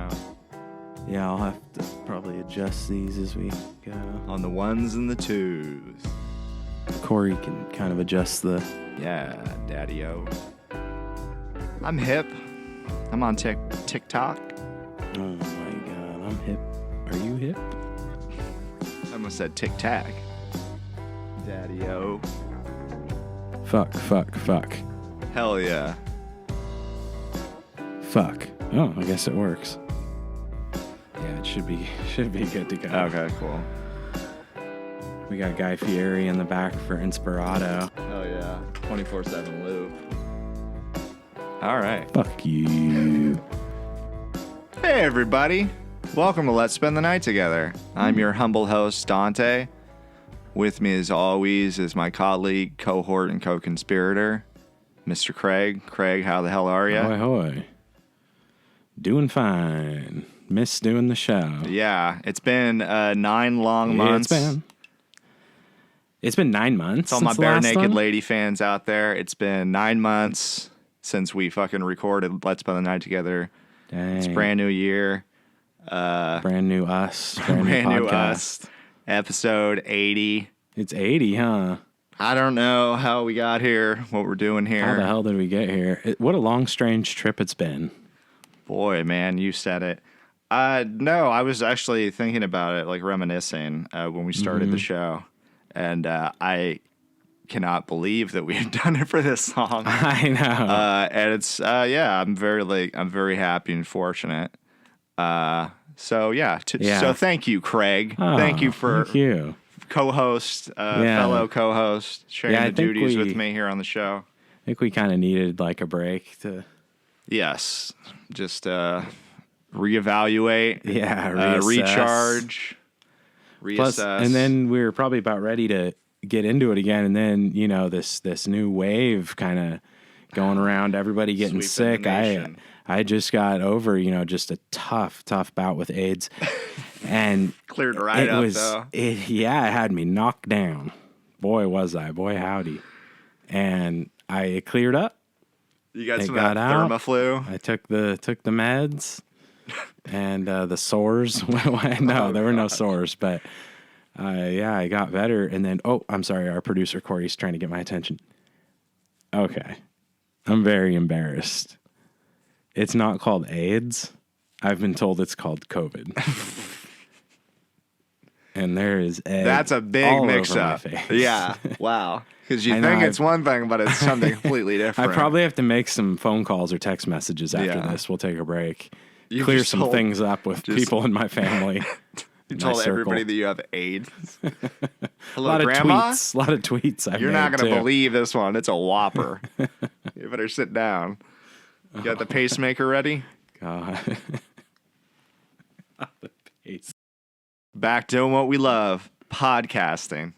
sound. Yeah, I'll have to probably adjust these as we go. On the ones and the twos. Corey can kind of adjust the... Yeah, daddy-o. I'm hip. I'm on TikTok. Oh my god, I'm hip. Are you hip? I almost said tic-tac. Daddy-o. Fuck. Hell yeah. Fuck. Oh, I guess it works. Yeah, it should be good to go. Okay, cool. We got Guy Fieri in the back for Inspirato. Hell yeah. 24/7 loop. All right. Fuck you. Hey, everybody. Welcome to Let's Spend the Night Together. I'm your humble host, Dante. With me, as always, is my colleague, cohort, and co-conspirator, Mr. Craig. Craig, how the hell are you? Hoy, hoy. Doing fine. Miss doing the show. Yeah, it's been 9 long months. It's been 9 months. All my bare naked lady fans out there, it's been 9 months since we fucking recorded Let's Spend the Night Together. Dang. It's brand new year. Brand new us. Brand new podcast. Episode 80. It's 80, huh? I don't know how we got here, what we're doing here. How the hell did we get here? What a long, strange trip it's been. Boy, man, you said it. No, I was actually thinking about it, like reminiscing when we started the show. And I cannot believe that we have done it for this long. I know. And it's, I'm very happy and fortunate. So thank you, Craig. Thank you for co-host, fellow co-host, sharing the duties with me here on the show. I think we kind of needed like a break to... Yes, just reevaluate, recharge, reassess. Plus, and then we were probably about ready to get into it again, and then this new wave kind of going around, everybody getting sick. I just got over just a tough bout with AIDS, and cleared right up though. It had me knocked down. Boy was I, boy howdy, and it cleared up. You got some of that Thermaflu? I took the meds, and the sores went away. No, there were no sores, but I got better. And then, I'm sorry, our producer Corey's trying to get my attention. Okay, I'm very embarrassed. It's not called AIDS. I've been told it's called COVID. And there is egg That's a big all mix-up. over my face. Yeah, wow. Because you think it's one thing, but it's something completely different. I probably have to make some phone calls or text messages after this. We'll take a break. Clear some things up with people in my family. You told everybody that you have AIDS. Hello, a lot Grandma? A lot of tweets. You're not going to believe this one. It's a whopper. You better sit down. You got the pacemaker ready? God. The pace. Back doing what we love, podcasting.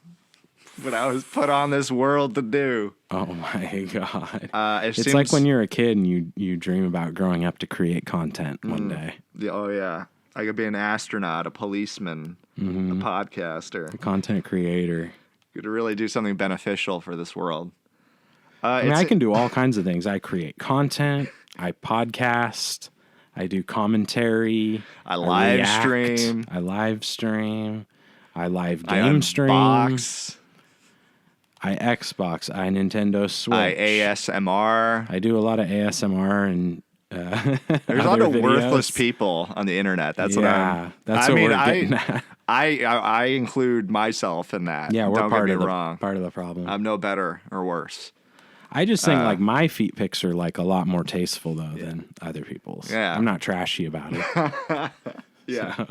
What I was put on this world to do. Oh my God. It's like when you're a kid and you dream about growing up to create content one day. Oh yeah. I could be an astronaut, a policeman, a podcaster. A content creator. You could really do something beneficial for this world. I can do all kinds of things. I create content. I podcast. I do commentary. I live stream. I live stream. I live game stream. Unbox. I Xbox. I Nintendo Switch. I ASMR. I do a lot of ASMR and there's a lot of worthless people on the internet. That's what I'm. That's what we're getting at. I include myself in that. Yeah, we're Don't part get of me the wrong. part of the problem. I'm no better or worse. I just think like my feet pics are like a lot more tasteful though than other people's. Yeah, I'm not trashy about it. Yeah, so.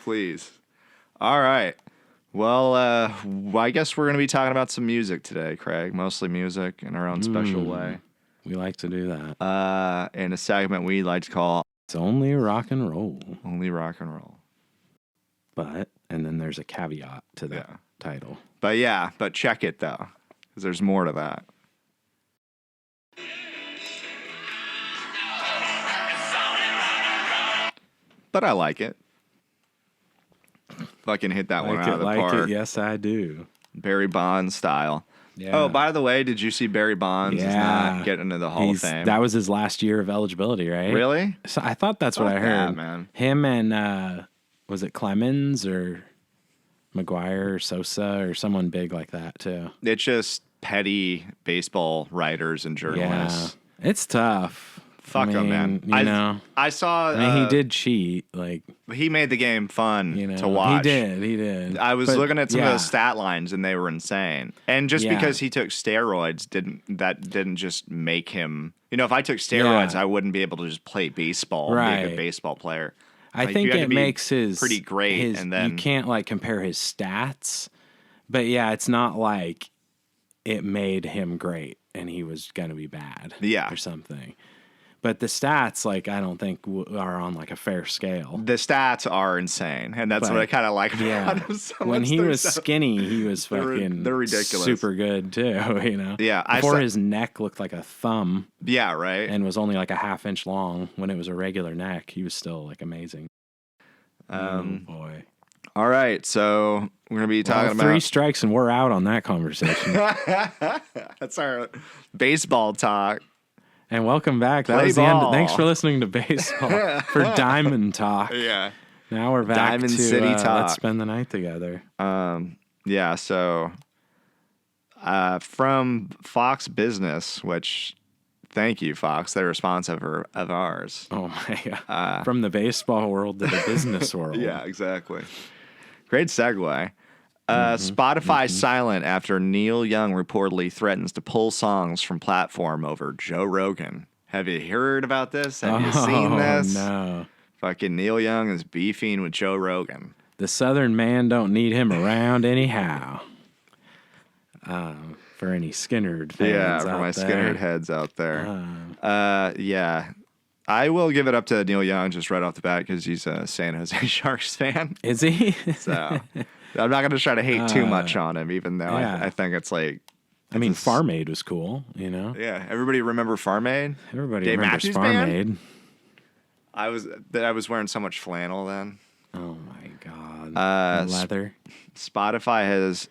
Please. All right. Well, I guess we're going to be talking about some music today, Craig. Mostly music in our own special way. We like to do that. In a segment we like to call It's Only Rock and Roll. Only Rock and Roll. And then there's a caveat to that title. But check it though, because there's more to that. But I like it. Fucking hit that one out of the park. Yes, I do. Barry Bonds style. Yeah. Oh, by the way, did you see Barry Bonds is not getting into the Hall of Fame? That was his last year of eligibility, right? Really? So I thought that's what I heard. Yeah, man. Him and was it Clemens or McGuire or Sosa or someone big like that too? It's just petty baseball writers and journalists. Yeah, it's tough. Fuck him, man. You know, I saw. I mean, he did cheat. Like he made the game fun to watch. He did. I was looking at some of those stat lines, and they were insane. And just because he took steroids didn't just make him. You know, if I took steroids, I wouldn't be able to just play baseball, and be a good baseball player. I think it makes his pretty great, and then you can't like compare his stats, but yeah, it's not like it made him great and he was gonna be bad, or something. But the stats, like, I don't think are on like a fair scale. The stats are insane, and that's what I kind of like about him. When he was skinny, he was fucking they're ridiculous, super good too. You know, before his neck looked like a thumb. Yeah, right, and was only like a ½ inch long. When it was a regular neck, he was still like amazing. Oh boy! All right, so we're gonna be talking about 3 strikes and we're out on that conversation. That's our baseball talk. And welcome back. That was the end. Thanks for listening to baseball for Diamond Talk. Yeah. Now we're back Diamond to City Talk. Let's spend the night together. Yeah. So, from Fox Business, which, thank you, Fox. They're a sponsor of ours. Oh my God. From the baseball world to the business world. Yeah, exactly. Great segue. Spotify silent after Neil Young reportedly threatens to pull songs from platform over Joe Rogan. Have you heard about this? Have you seen this? No. Fucking Neil Young is beefing with Joe Rogan. The Southern man don't need him around anyhow. For any Skinnered fans for my there. Skinnered heads out there. Yeah. I will give it up to Neil Young just right off the bat because he's a San Jose Sharks fan. Is he? So I'm not going to try to hate too much on him, even though I think it's like... I mean, Farm Aid was cool, you know? Yeah. Everybody remember Farm Aid? Everybody Dave remembers Matthews Farm Band? Aid. I was wearing so much flannel then. Oh, my God. Leather. Spotify has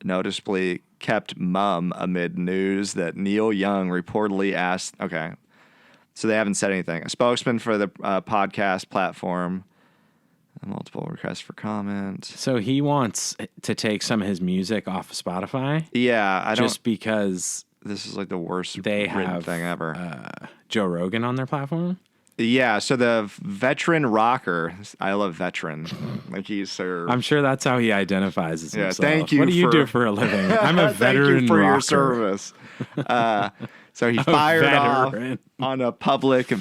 noticeably kept mum amid news that Neil Young reportedly asked... Okay. So they haven't said anything. A spokesman for the podcast platform... Multiple requests for comment. So he wants to take some of his music off of Spotify? Yeah, just because this is like the worst they have thing ever. Joe Rogan on their platform? Yeah, so the veteran rocker, I love veteran. Like he's I'm sure that's how he identifies as himself. Thank you. What do you do for a living? I'm a veteran Thank you for rocker. your service. So he fired off on a public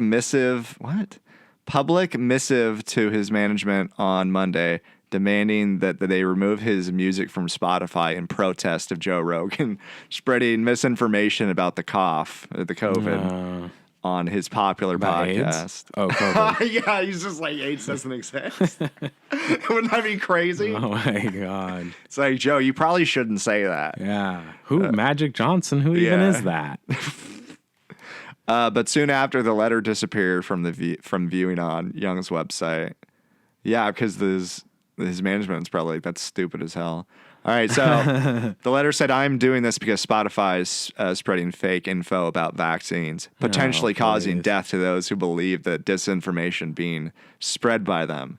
missive. What? Public missive to his management on Monday, demanding that they remove his music from Spotify in protest of Joe Rogan spreading misinformation about the COVID on his popular podcast. AIDS? Oh, COVID. Yeah, he's just like, AIDS doesn't exist. Wouldn't that be crazy? Oh my God. It's like, Joe, you probably shouldn't say that. Yeah. Who? Magic Johnson? Who even is that? But soon after, the letter disappeared from viewing on Young's website. Yeah, because his management's probably like, that's stupid as hell. All right, so the letter said, I'm doing this because Spotify is spreading fake info about vaccines, potentially causing death to those who believe that disinformation being spread by them.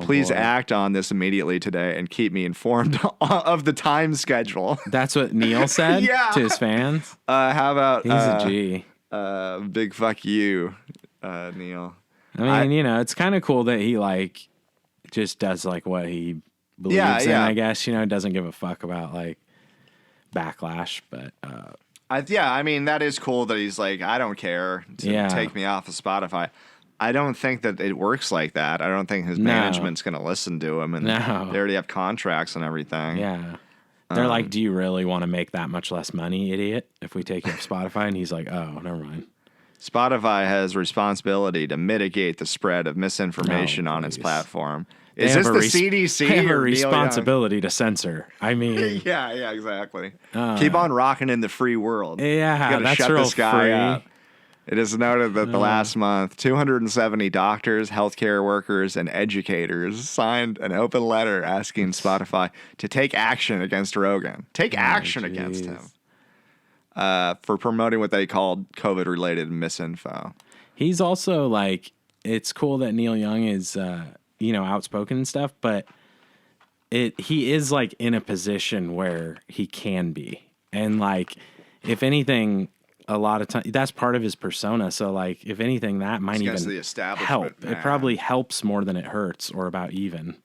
Please act on this immediately today and keep me informed of the time schedule. That's what Neil said to his fans? How about... He's a G. Big fuck you, Neil. I mean, it's kind of cool that he, like, just does, like, what he believes in, I guess. Doesn't give a fuck about, like, backlash, but... I mean, that is cool that he's like, I don't care to take me off of Spotify. I don't think that it works like that. I don't think his management's going to listen to him, and they already have contracts and everything. Yeah. They're like, do you really want to make that much less money, idiot, if we take you off Spotify? And he's like, oh, never mind. Spotify has responsibility to mitigate the spread of misinformation on its platform. Is this the CDC? They have a responsibility to censor. I mean... yeah, exactly. Keep on rocking in the free world. Yeah, you gotta that's shut real this guy free. up. It is noted that the last month, 270 doctors, healthcare workers, and educators signed an open letter asking Spotify to take action against Rogan. Take action against him for promoting what they called COVID-related misinfo. He's also like, it's cool that Neil Young is, outspoken and stuff, but he is like in a position where he can be. And like, if anything, a lot of times that's part of his persona. So like, if anything, that might even help. Man. It probably helps more than it hurts, or about even.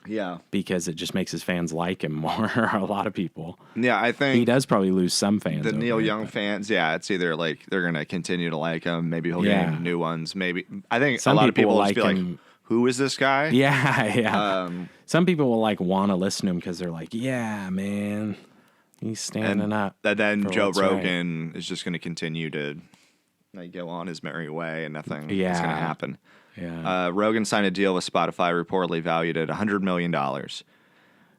Yeah. Because it just makes his fans like him more. A lot of people. Yeah, I think he does probably lose some fans. The Neil Young fans, yeah, it's either like they're going to continue to like him. Maybe he'll gain new ones. Maybe. I think some a lot of people will like just be like, who is this guy? Yeah. Some people will like want to listen to him because they're like, yeah, man. He's standing up. And then Joe Rogan is just going to continue to go on his merry way, and nothing is going to happen. Yeah. Rogan signed a deal with Spotify reportedly valued at $100 million.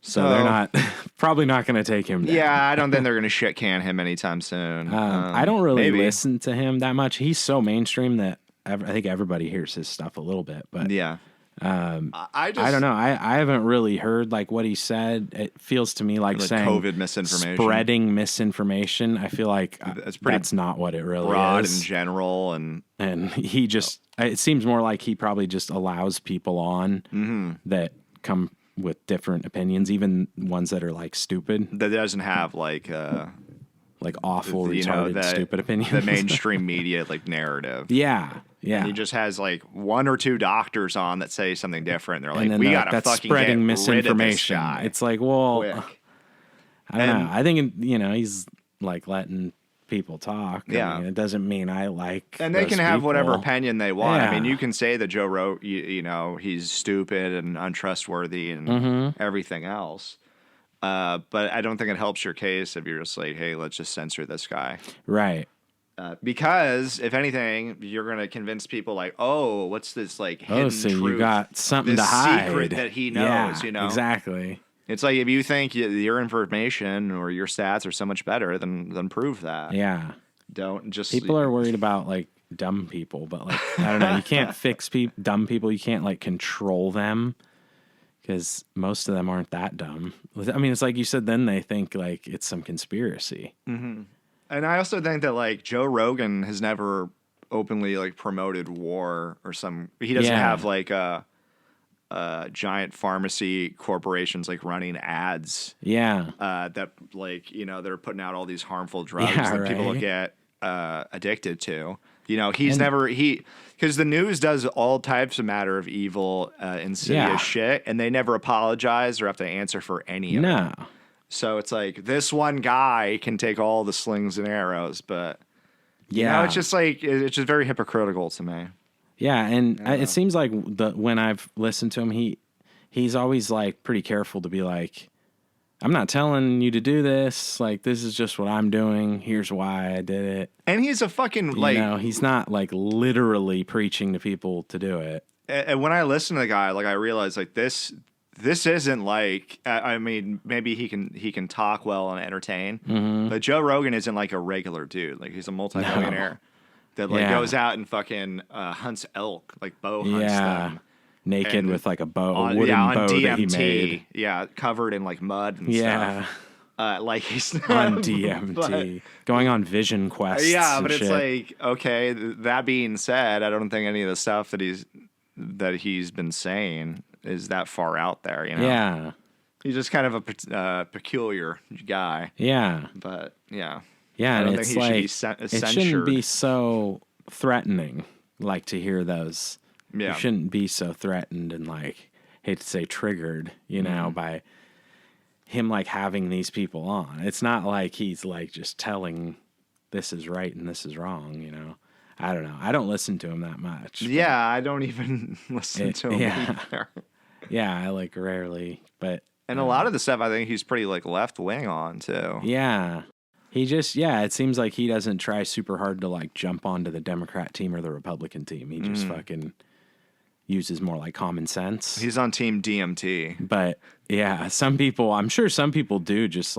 So they're probably not going to take him down. Yeah, I don't think they're going to shit can him anytime soon. I don't really listen to him that much. He's so mainstream that I think everybody hears his stuff a little bit. But yeah. I don't know. I haven't really heard like what he said. It feels to me like saying COVID misinformation, spreading misinformation. I feel like that's not what it really broad is. In general, and he just it seems more like he probably just allows people on that come with different opinions, even ones that are like stupid. That doesn't have like awful, retarded, stupid opinions. The mainstream media narrative. Yeah. Yeah. And he just has one or two doctors on that say something different. They're like, we got to fucking spreading get misinformation. Rid of this guy. It's like, well, quick. I don't know. I think, he's like letting people talk. Yeah. I mean, it doesn't mean I like And they can have whatever opinion they want. Yeah. I mean, you can say that Joe Rogan, he's stupid and untrustworthy and everything else. But I don't think it helps your case if you're just like, hey, let's just censor this guy. Right. Because if anything, you're going to convince people like, oh, what's this hidden so truth? You got something this to hide. secret that he knows, Exactly. It's like if you think your information or your stats are so much better, then prove that. Yeah. Don't just... People are worried about dumb people, but I don't know. You can't fix dumb people. You can't control them because most of them aren't that dumb. I mean, it's like you said, then they think it's some conspiracy. Mm-hmm. And I also think that Joe Rogan has never openly promoted war or he doesn't have giant pharmacy corporations running ads. Yeah. That they're putting out all these harmful drugs that people will get addicted to. Because the news does all types of matter of evil, insidious shit, and they never apologize or have to answer for any of it. So it's like this one guy can take all the slings and arrows, but it's just it's just very hypocritical to me. Yeah, and it seems like when I've listened to him, he's always pretty careful to be like, I'm not telling you to do this. This is just what I'm doing. Here's why I did it. And he's a fucking he's not literally preaching to people to do it. And when I listen to the guy, I realize this isn't I mean, maybe he can talk well and entertain, but Joe Rogan isn't a regular dude. He's a multimillionaire that goes out and fucking hunts elk, bow hunts them. Naked with a bow, a wooden bow DMT, that he made. Yeah, covered in mud and stuff. He's on DMT, going on vision quests. Yeah, but it's shit. Okay. That being said, I don't think any of the stuff that he's been saying is that far out there. Yeah, he's just kind of a peculiar guy. Yeah, but yeah, and I don't it's think he should be censored. It shouldn't be so threatening. To hear those. Yeah. You shouldn't be so threatened and hate to say triggered, by him having these people on. It's not he's just telling this is right and this is wrong, I don't know. I don't listen to him that much. Yeah, I don't even listen to him either. Yeah, I rarely, but and a lot of the stuff I think he's pretty left wing on too. Yeah. He just, it seems like he doesn't try super hard to jump onto the Democrat team or the Republican team. He just fucking uses more common sense. He's on team DMT. But yeah, I'm sure some people do just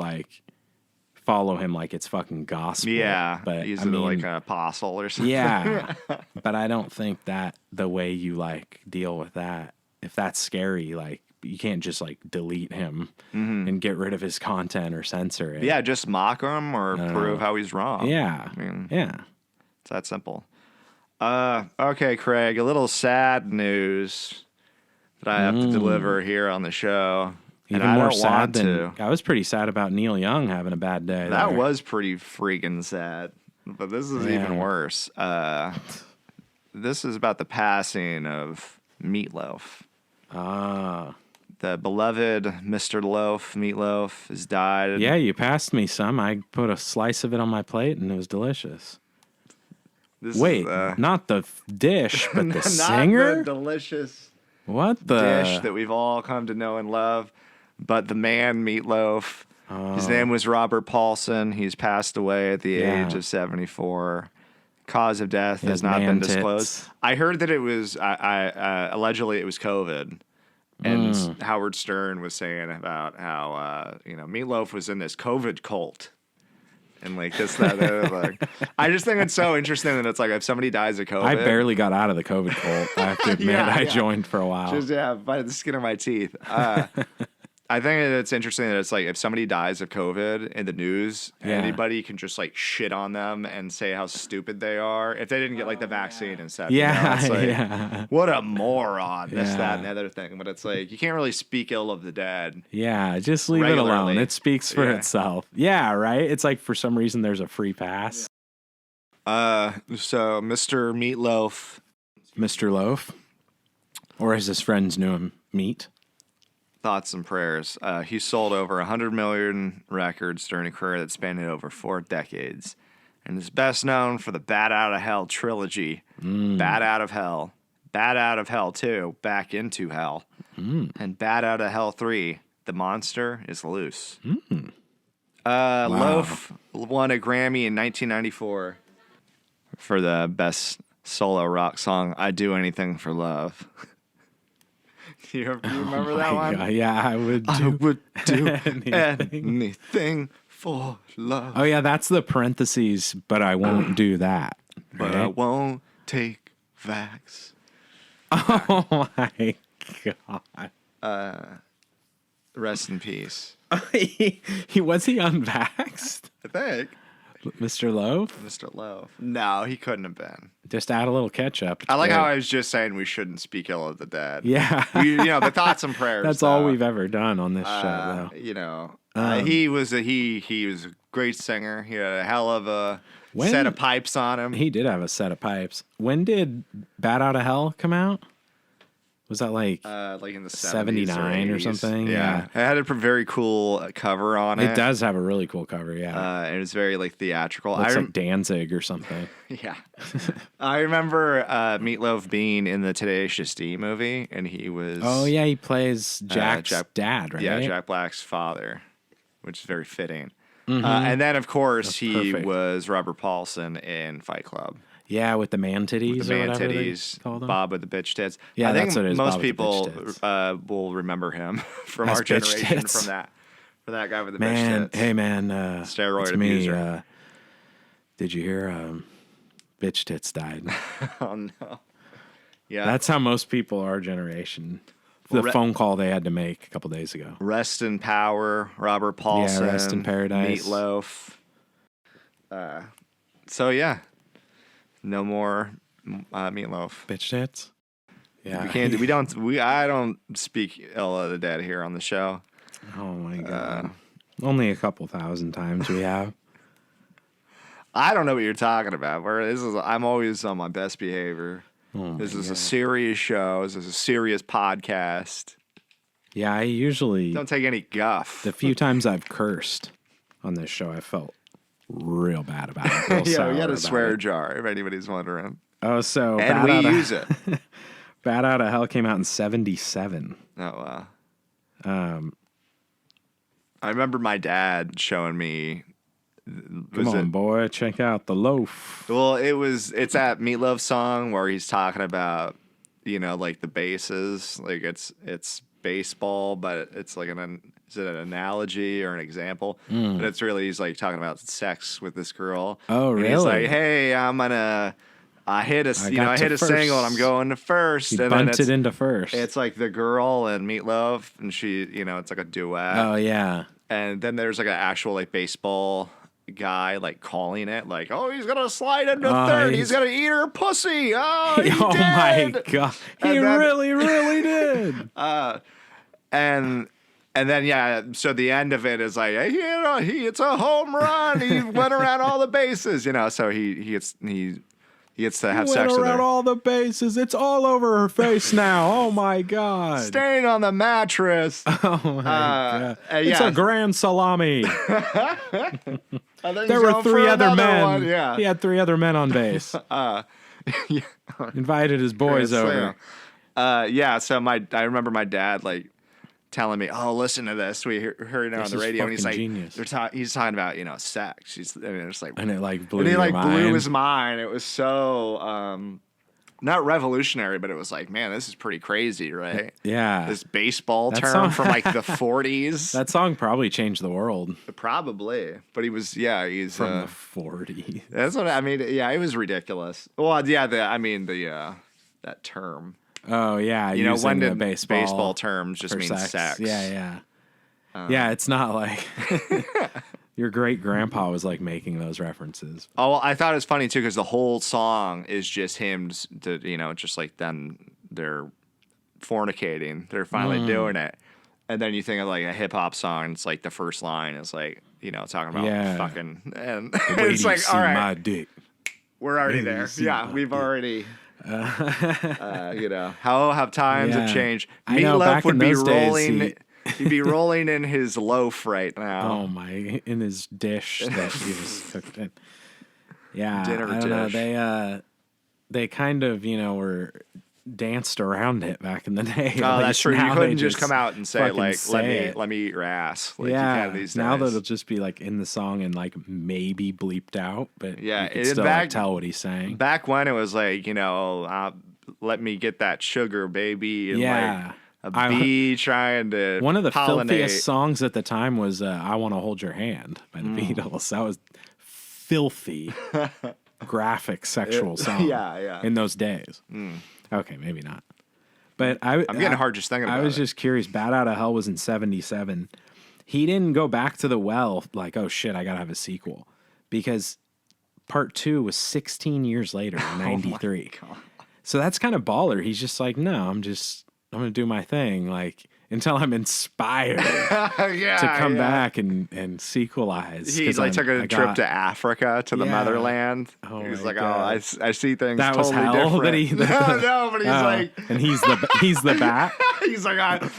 follow him like it's fucking gospel. Yeah, but he's I mean, like an apostle or something. yeah, but I don't think that the way you like deal with that, if that's scary, like you can't just like delete him and get rid of his content or censor it. Yeah, just mock him or prove how he's wrong. Yeah. I mean, yeah. it's that simple. Okay, Craig, a little sad news that I have to deliver here on the show. Even and I more don't sad want than to. I was pretty sad about Neil Young having a bad day. That there. was pretty freaking sad. But this is even worse. This is about the passing of Meatloaf. The beloved Mr. Loaf, Meatloaf, has died. Yeah, you passed me some. I put a slice of it on my plate, and it was delicious. Wait, not the dish, but the singer? Not the delicious what the dish that we've all come to know and love, but the man Meatloaf. His name was Robert Paulson. He's passed away at the age of 74. Cause of death has not been disclosed. I heard that it was allegedly it was COVID. And Howard Stern was saying about how Meatloaf was in this COVID cult. And like this, that, like, I just think it's so interesting that it's like if somebody dies of COVID. I barely got out of the COVID cult. I have to admit, I joined for a while. Just by the skin of my teeth. I think it's interesting that it's like if somebody dies of COVID in the news, anybody can just like shit on them and say how stupid they are if they didn't get like the vaccine and stuff. Yeah, you know? It's like, what a moron. This, that, and the other thing. But it's like you can't really speak ill of the dead. Yeah, just leave it alone. It speaks for itself. Yeah, right? It's like for some reason there's a free pass. So Mr. Meatloaf. Mr. Loaf? Or as his friends knew him, Meat? Thoughts and prayers. He sold over 100 million records during a career that spanned over 4 decades, and is best known for the Bat Out of Hell trilogy. Bat Out of Hell, Bat Out of Hell 2, Back into Hell, and Bat Out of Hell 3, The Monster is Loose. Loaf won a Grammy in 1994 for the best solo rock song, I Do Anything for Love. Do you remember that one? God, yeah, I would do anything for love. Oh, yeah, that's the parentheses, but I won't do that. But I won't take vax. Oh, my God. Rest in peace. Was he unvaxxed? I think. Mr. Loaf? Mr. Loaf. No, he couldn't have been. Just add a little ketchup. I like how I was just saying we shouldn't speak ill of the dead. Yeah. The thoughts and prayers. That's all we've ever done on this show, though. He was a great singer. He had a hell of a set of pipes on him. He did have a set of pipes. When did Bat Out of Hell come out? Was that like in the 79 or something? Yeah. It had a very cool cover on it. It does have a really cool cover, yeah. And it's very like theatrical. Looks like Danzig or something. Yeah. I remember Meatloaf being in the Tenacious D movie, and he was... Oh, yeah, he plays Jack's dad, right? Yeah, Jack Black's father, which is very fitting. And then, of course, he was Robert Paulson in Fight Club. Yeah, with the man titties. With the man titties, Bob with the bitch tits. Yeah, I think that's what it is. Most people will remember him from our generation from that guy with the bitch tits. Hey man, steroid abuser. Me, did you hear? Bitch tits died. Oh no. Yeah, that's how most people our generation. The phone call they had to make a couple days ago. Rest in power, Robert Paulson. Yeah, rest in paradise. Meatloaf. So yeah. No more Meatloaf. Bitch tits. Yeah, we can't. I don't speak ill of the dead here on the show. Oh my God! Only a couple thousand times we have. I don't know what you're talking about. I'm always on my best behavior. This is a serious show. This is a serious podcast. Yeah, I usually don't take any guff. The few times I've cursed on this show, I felt real bad about it. Yeah, we got a swear jar, if anybody's wondering. Oh, so and we use it. Bat Out of Hell came out in 1977. Oh, wow. I remember my dad showing me. Come on, boy, check out the loaf. Well, it's that Meatloaf song where he's talking about, like the bases, like it's baseball, but it's like is it an analogy or an example? But it's really, he's like talking about sex with this girl. Oh, and really? He's like, hey, I hit a single and I'm going to first. He and bunted into first. It's like the girl and Meatloaf, and she, it's like a duet. Oh, yeah. And then there's like an actual like baseball guy like calling it like, oh, he's gonna slide into third. He's gonna eat her pussy. Oh, he did. My God. He really did. And then, yeah, so the end of it is like, it's a home run. He went around all the bases, so he gets to have sex with her. Went around all the bases. It's all over her face now. Oh, my God. Staying on the mattress. Oh, my God. It's a grand salami. There were 3 other men. Yeah. He had 3 other men on base. Invited his boys over. So I remember my dad, like, telling me, "Oh, listen to this." We heard it on the radio, and he's like, genius. He's talking about sex. It's like, and it like blew, and he like mind. blew his mind. It was so not revolutionary, but it was like, man, this is pretty crazy, right? Yeah, this baseball term from like the 40s. That song probably changed the world. Probably, but he's from the 40s. That's what I mean. Yeah, it was ridiculous. Well, yeah, that term. Oh, yeah. When did baseball terms just mean sex? Yeah. Yeah, it's not like your great grandpa was like making those references. Oh, well, I thought it was funny too because the whole song is just him, just like then they're fornicating. They're finally doing it. And then you think of like a hip hop song, it's like the first line is like, talking about fucking. And it's like, all right. My dick. We're already there. Yeah, we've already. How have times have changed? Meatloaf would be rolling. He'd be rolling in his loaf right now. Oh my! In his dish that he was cooked in. Yeah, dinner I don't dish. know. They kind of were danced around it back in the day. Oh, that's true. You couldn't just come out and say like, say let me eat your ass. Like, yeah. You can these days. Now that it'll just be like in the song and like maybe bleeped out, but you can still tell what he's saying. Back when it was like, let me get that sugar, baby. And like a bee trying to one of the pollinate. Filthiest songs at the time was I Want to Hold Your Hand by the Beatles. That was filthy, graphic, sexual song in those days. Okay, maybe not. But I'm getting hard just thinking about it. I was just curious. Bat Out of Hell was in 1977. He didn't go back to the well like, oh shit, I got to have a sequel. Because part 2 was 16 years later in 1993. So that's kind of baller. He's just like, no, I'm going to do my thing. Like, until I'm inspired to come back and sequelize. He like took a trip to Africa, to the motherland. Oh, he's like, I see things that totally was hell different. No, but he's like... And he's the bat? He's like,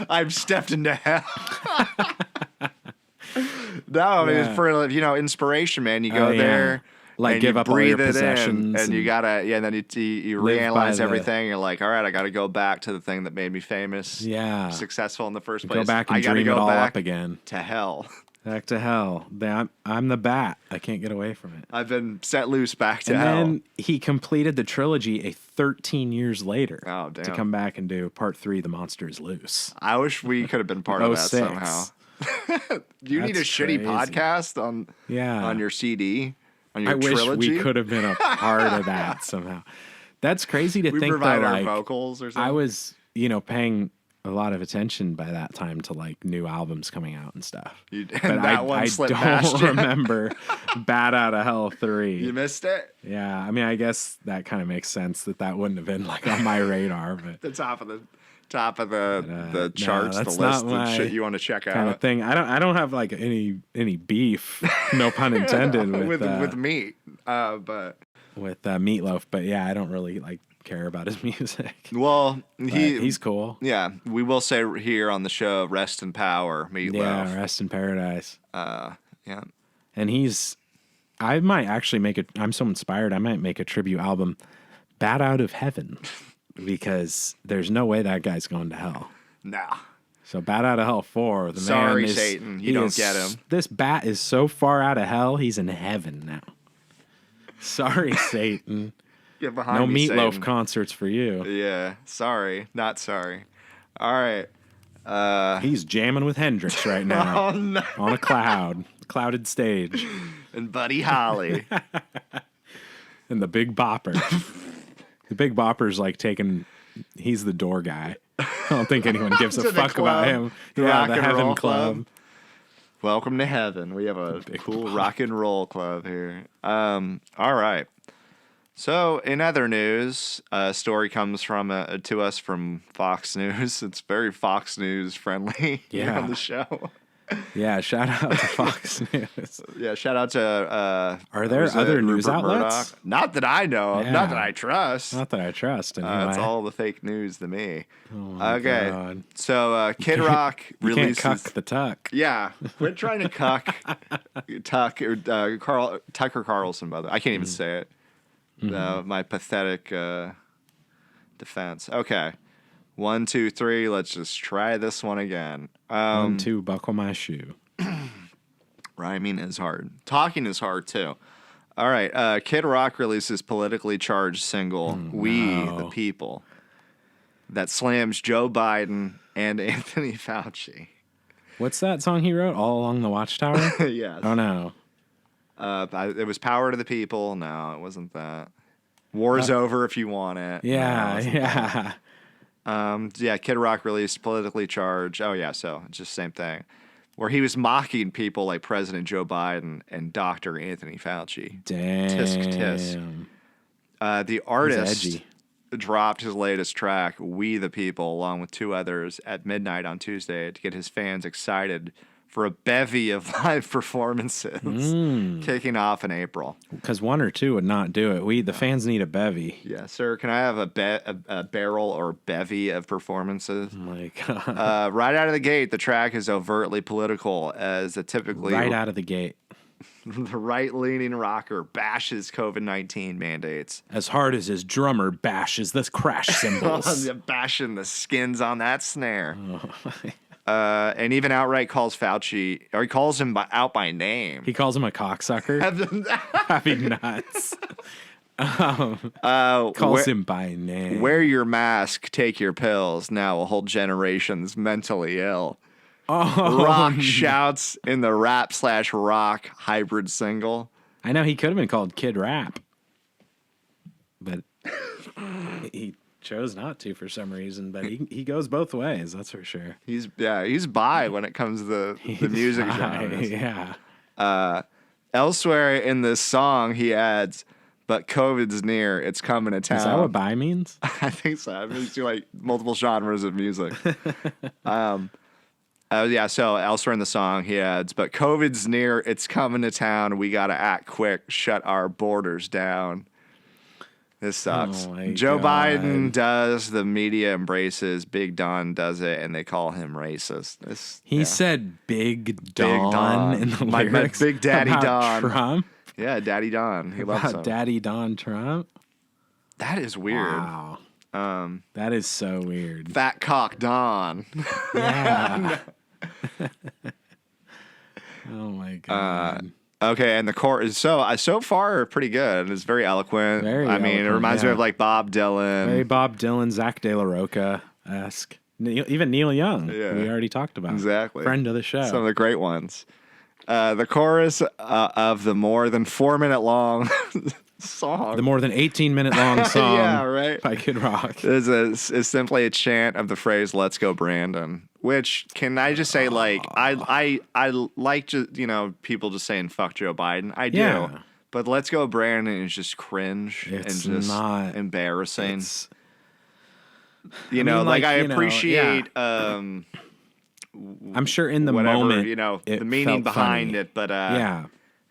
I've stepped into hell. No, I mean, it's for, inspiration, man. You go there... Like, give up all your possessions. And you gotta, and then you reanalyze everything. You're like, all right, I gotta go back to the thing that made me famous. Yeah. Successful in the first place. Go back and dream it all up again. To hell. Back to hell. I'm the bat. I can't get away from it. I've been set loose back to hell. And then he completed the trilogy 13 years later. Oh, damn. To come back and do part 3, The Monster is Loose. I wish we could have been part of that somehow. You need a shitty podcast on your CD? I wish we could have been a part of that somehow. That's crazy to think. We provide our vocals or something. I was, paying a lot of attention by that time to like new albums coming out and stuff. But I don't remember Bat Out of Hell 3. You missed it? Yeah, I mean, I guess that kind of makes sense that wouldn't have been like on my radar. But the top of the charts, the list of shit you want to check out. Kind of thing. I don't have like any beef, no pun intended, with meat, but with Meatloaf. But yeah, I don't really like care about his music. Well, he's cool. Yeah, we will say here on the show, rest in power, Meatloaf. Yeah, rest in paradise. Yeah, and I might actually I'm so inspired. I might make a tribute album, Bat Out of Heaven. Because there's no way that guy's going to hell. Nah. So Bat Out of Hell 4. Sorry, Satan. You don't get him. This bat is so far out of hell, he's in heaven now. Sorry, Satan. Get behind me, Meatloaf Satan. concerts for you. Yeah. Sorry. Not sorry. All right. He's jamming with Hendrix right now. Oh, no. On a clouded stage. And Buddy Holly. And the Big Bopper. The Big Bopper's like he's the door guy. I don't think anyone gives a To the fuck about club. him. The Yeah, Rock the and Heaven Roll Club. Welcome to heaven. We have a cool rock and roll club here. All right. So, in other news, a story comes to us from Fox News. It's very Fox News friendly here on the show. Yeah, shout out to Fox News. Yeah, shout out to. Are there other news outlets? Murdoch? Not that I know of. Yeah. Not that I trust. Not that I trust. Anyway. It's all the fake news to me. Oh okay. God. So, Kid Rock You releases. can't cuck the tuck. Yeah, quit trying to cuck Tucker Carlson. By the way, I can't even say it. My pathetic defense. Okay, 1, 2, 3. Let's just try this one again. 1, 2, buckle my shoe. Rhyming is hard. Talking is hard too. All right, Kid Rock releases politically charged single "We the People" that slams Joe Biden and Anthony Fauci. What's that song he wrote? All Along the Watchtower? Yes. Oh no. It was Power to the People. No, it wasn't that. War's over if you want it. Yeah, No, yeah. Yeah, Kid Rock released politically charged. Oh, yeah, so just same thing. Where he was mocking people like President Joe Biden and Dr. Anthony Fauci. Damn. Tisk, tisk. The artist edgy. dropped his latest track, We the People, along with 2 others at midnight on Tuesday to get his fans excited for a bevy of live performances kicking off in April. Because 1 or 2 would not do it. The fans need a bevy. Yeah, sir. Can I have a barrel or bevy of performances? Oh my God. Right out of the gate, the track is overtly political, as typically Right out of the gate. the right-leaning rocker bashes COVID-19 mandates. As hard as his drummer bashes the crash cymbals. Bashing the skins on that snare. Oh. And even outright calls Fauci, or he calls him out by name. He calls him a cocksucker. That'd be nuts. Calls him by name. Wear your mask, take your pills. Now a whole generation's mentally ill. Oh, Rock shouts in the rap/rock hybrid single. I know he could have been called Kid Rap, but he chose not to for some reason. But he goes both ways, that's for sure. He's bi when it comes to the music genres. Yeah. Elsewhere in this song, he adds, "But COVID's near. It's coming to town." Is that what bi means? I think so. I'm just doing like multiple genres of music. Yeah, so elsewhere in the song, he adds, "But COVID's near, it's coming to town. We got to act quick, shut our borders down." This sucks. Oh Joe God. Biden does, the media embraces, Big Don does it, and they call him racist. He said Big Don, Don. in the My lyrics. Big Daddy about Don. Trump? Yeah, Daddy Don. He loves him. Daddy Don Trump? That is weird. Wow. That is so weird. Fat Cock Don. Yeah. Oh my God. Okay, and the chorus so far pretty good. It's very eloquent. Very I mean, it eloquent, reminds me yeah. of like Bob Dylan. Very Bob Dylan, Zach De La Rocha-esque. Even Neil Young, Yeah. who we already talked about. Exactly. Friend of the show. Some of the great ones. The chorus of the more than 4-minute long song. The more than 18-minute long song Yeah, right. by Kid Rock. is simply a chant of the phrase "Let's go, Brandon." Which, can I just say, like, I like just, people just saying "fuck Joe Biden." I do, Yeah. but "Let's go, Brandon" is just cringe It's and just not embarrassing. It's, I you know, appreciate. I'm sure in the whatever, moment, the it meaning felt behind funny. it, but Yeah.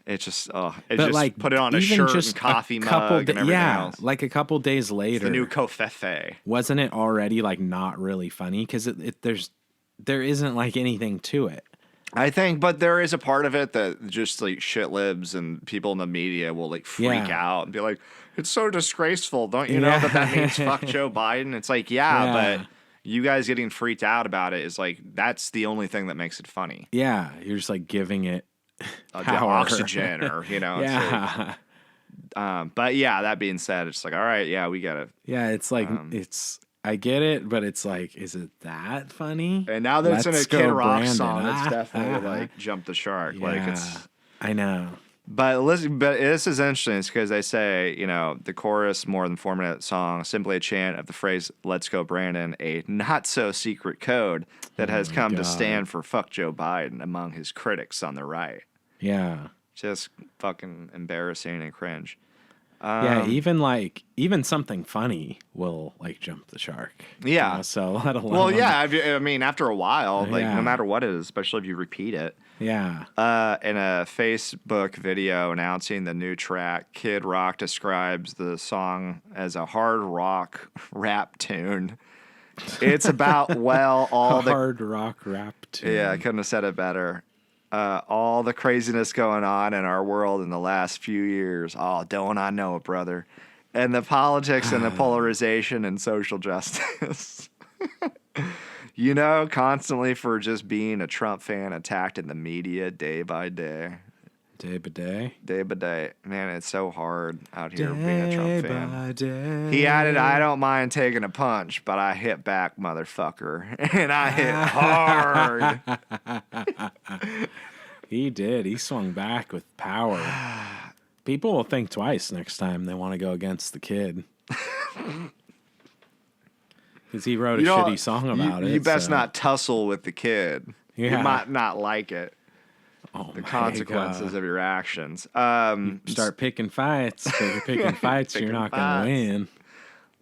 it just, But put it on a even shirt just and coffee a couple mug and everything else. like a couple days later, The new Kofefe. wasn't it already like not really funny? Because there isn't like anything to it. I think, but there is a part of it that just like shit libs and people in the media will like freak out and be like, "It's so disgraceful. Don't you know that means fuck Joe Biden?" It's like, yeah, but you guys getting freaked out about it is like, that's the only thing that makes it funny. Yeah, you're just like giving it The power. oxygen or, Yeah. It's like, but yeah, that being said, it's like, all right, yeah, we get it. Yeah, it's like I get it, but it's like, is it that funny? And now that it's in a Let's Kid go, Rock Brandon. song, it's definitely like jumped the shark. Yeah, Like it's. I know. But listen, but this is interesting. It's because they say, you know, the chorus, more than 4-minute song, simply a chant of the phrase "Let's go, Brandon," a not so secret code that has come to stand for "fuck Joe Biden" among his critics on the right. Yeah. Just fucking embarrassing and cringe. Yeah, even something funny will like jump the shark. Yeah. You know, so let alone. Well, yeah. I mean, after a while, like Yeah. no matter what it is, especially if you repeat it. Yeah. In a Facebook video announcing the new track, Kid Rock describes the song as a hard rock rap tune. It's about, well, all the hard rock rap tune. Yeah, I couldn't have said it better. All the craziness going on in our world in the last few years. Oh, don't I know it, brother? And the politics and the polarization and social justice. You know, constantly for just being a Trump fan attacked in the media day by day. Day by day. Day by day. Man, it's so hard out here being a Trump Day fan. by day. He added, I don't mind taking a punch, but I hit back, motherfucker. And I hit hard. He did. He swung back with power. People will think twice next time they want to go against the kid. Because he wrote a shitty song about it. You best not tussle with the kid. Yeah. You might not like it. Oh, The consequences of your actions. Start picking fights. If you're picking fights, you're not going to win.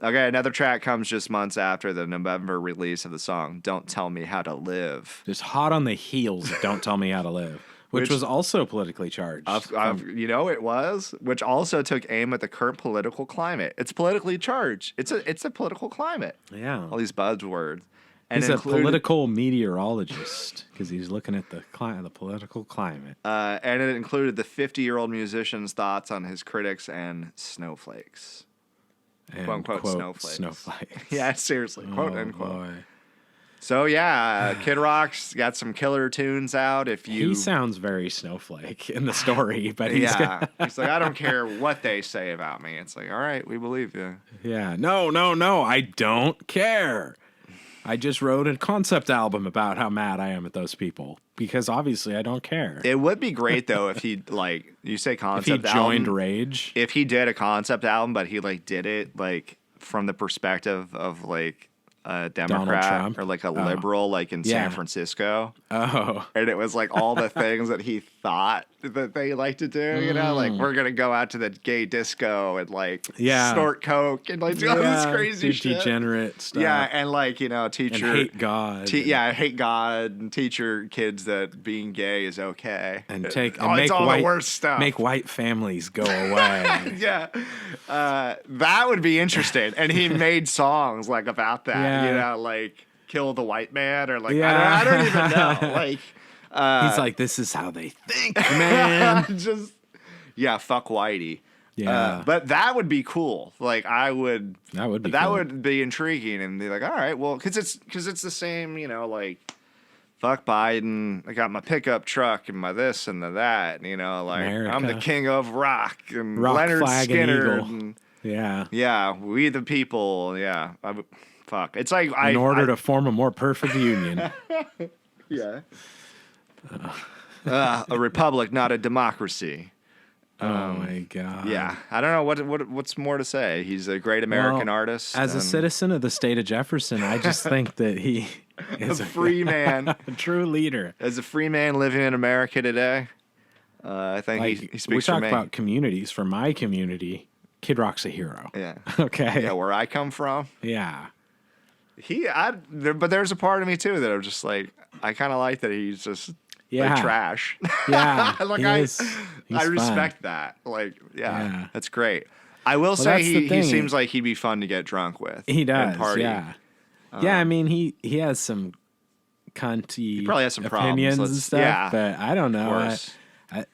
Okay, another track comes just months after the November release of the song, Don't Tell Me How to Live. Just hot on the heels of Don't Tell Me How to Live, which was also politically charged. You know, it was, which also took aim at the current political climate. It's politically charged. It's a political climate. Yeah. All these buzzwords. And He's a political meteorologist because he's looking at the political climate. And it included the 50-year-old musician's thoughts on his critics and snowflakes. And Quote, unquote, snowflakes. Yeah, seriously. Quote, Oh, unquote. boy. So, yeah, Kid Rock's got some killer tunes out. He sounds very snowflake in the story, but he's he's like, I don't care what they say about me. It's like, all right, we believe you. Yeah. No, I don't care. I just wrote a concept album about how mad I am at those people because obviously I don't care. It would be great though if he like you say concept if he joined album, Rage. If he did a concept album, but he like did it like from the perspective of like a Democrat or like a liberal, like in San Francisco. Oh, and it was like all the things that he thought that they like to do. You know, like we're gonna go out to the gay disco and like snort coke and like do all this crazy shit, degenerate stuff. Yeah, and like teach and hate God. Hate God and teach your kids that being gay is okay. And make all white, the worst stuff. Make white families go away. Yeah, that would be interesting. And he made songs like about that. Yeah. You know, like kill the white man or like I don't even know. Like he's like, this is how they think, man. Fuck Whitey. Yeah, but that would be cool. Like that would be intriguing and be like, all right, well, because it's the same. You know, like fuck Biden. I got my pickup truck and my this and the that. You know, like America. I'm the king of rock and rock, Leonard flag, Skinner. and eagle. Yeah, we the people. Yeah, fuck. It's like in order to form a more perfect union. Yeah. A republic, not a democracy. Oh my God. Yeah, I don't know what's more to say. He's a great American artist. As a citizen of the state of Jefferson, I just think that he is a free man, a true leader. As a free man living in America today, I think he speaks for me. We talk about communities. For my community, Kid Rock's a hero. Yeah. Okay. Yeah, where I come from. Yeah. But there's a part of me too that I'm just like, I kind of like that he's just like trash. Yeah. Like I respect that. Like, yeah, that's great. I will say he seems like he'd be fun to get drunk with. He does. Party. Yeah. Yeah. I mean, he has some cunty he probably has some opinions problems. and stuff. Yeah, but I don't know. I,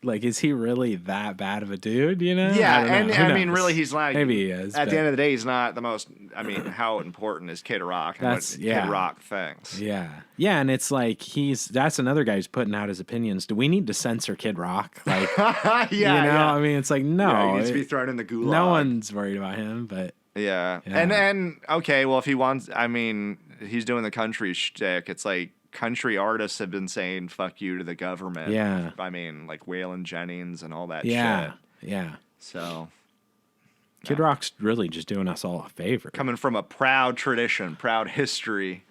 like, is he really that bad of a dude, you know? Yeah, and I mean, really, he's like... Maybe he is. At the end of the day, he's not the most... I mean, how important is Kid Rock and what Kid Rock thinks? Yeah. Yeah, and it's like, that's another guy who's putting out his opinions. Do we need to censor Kid Rock? Like, I mean, it's like, no. he needs to be thrown in the gulag. No one's worried about him, but... Yeah. Yeah. And okay, well, if he wants, I mean, he's doing the country shtick. It's like country artists have been saying "fuck you" to the government. Yeah. I mean, like Waylon Jennings and all that Yeah. shit. Yeah. So Kid Rock's really just doing us all a favor. coming from a proud tradition, proud history,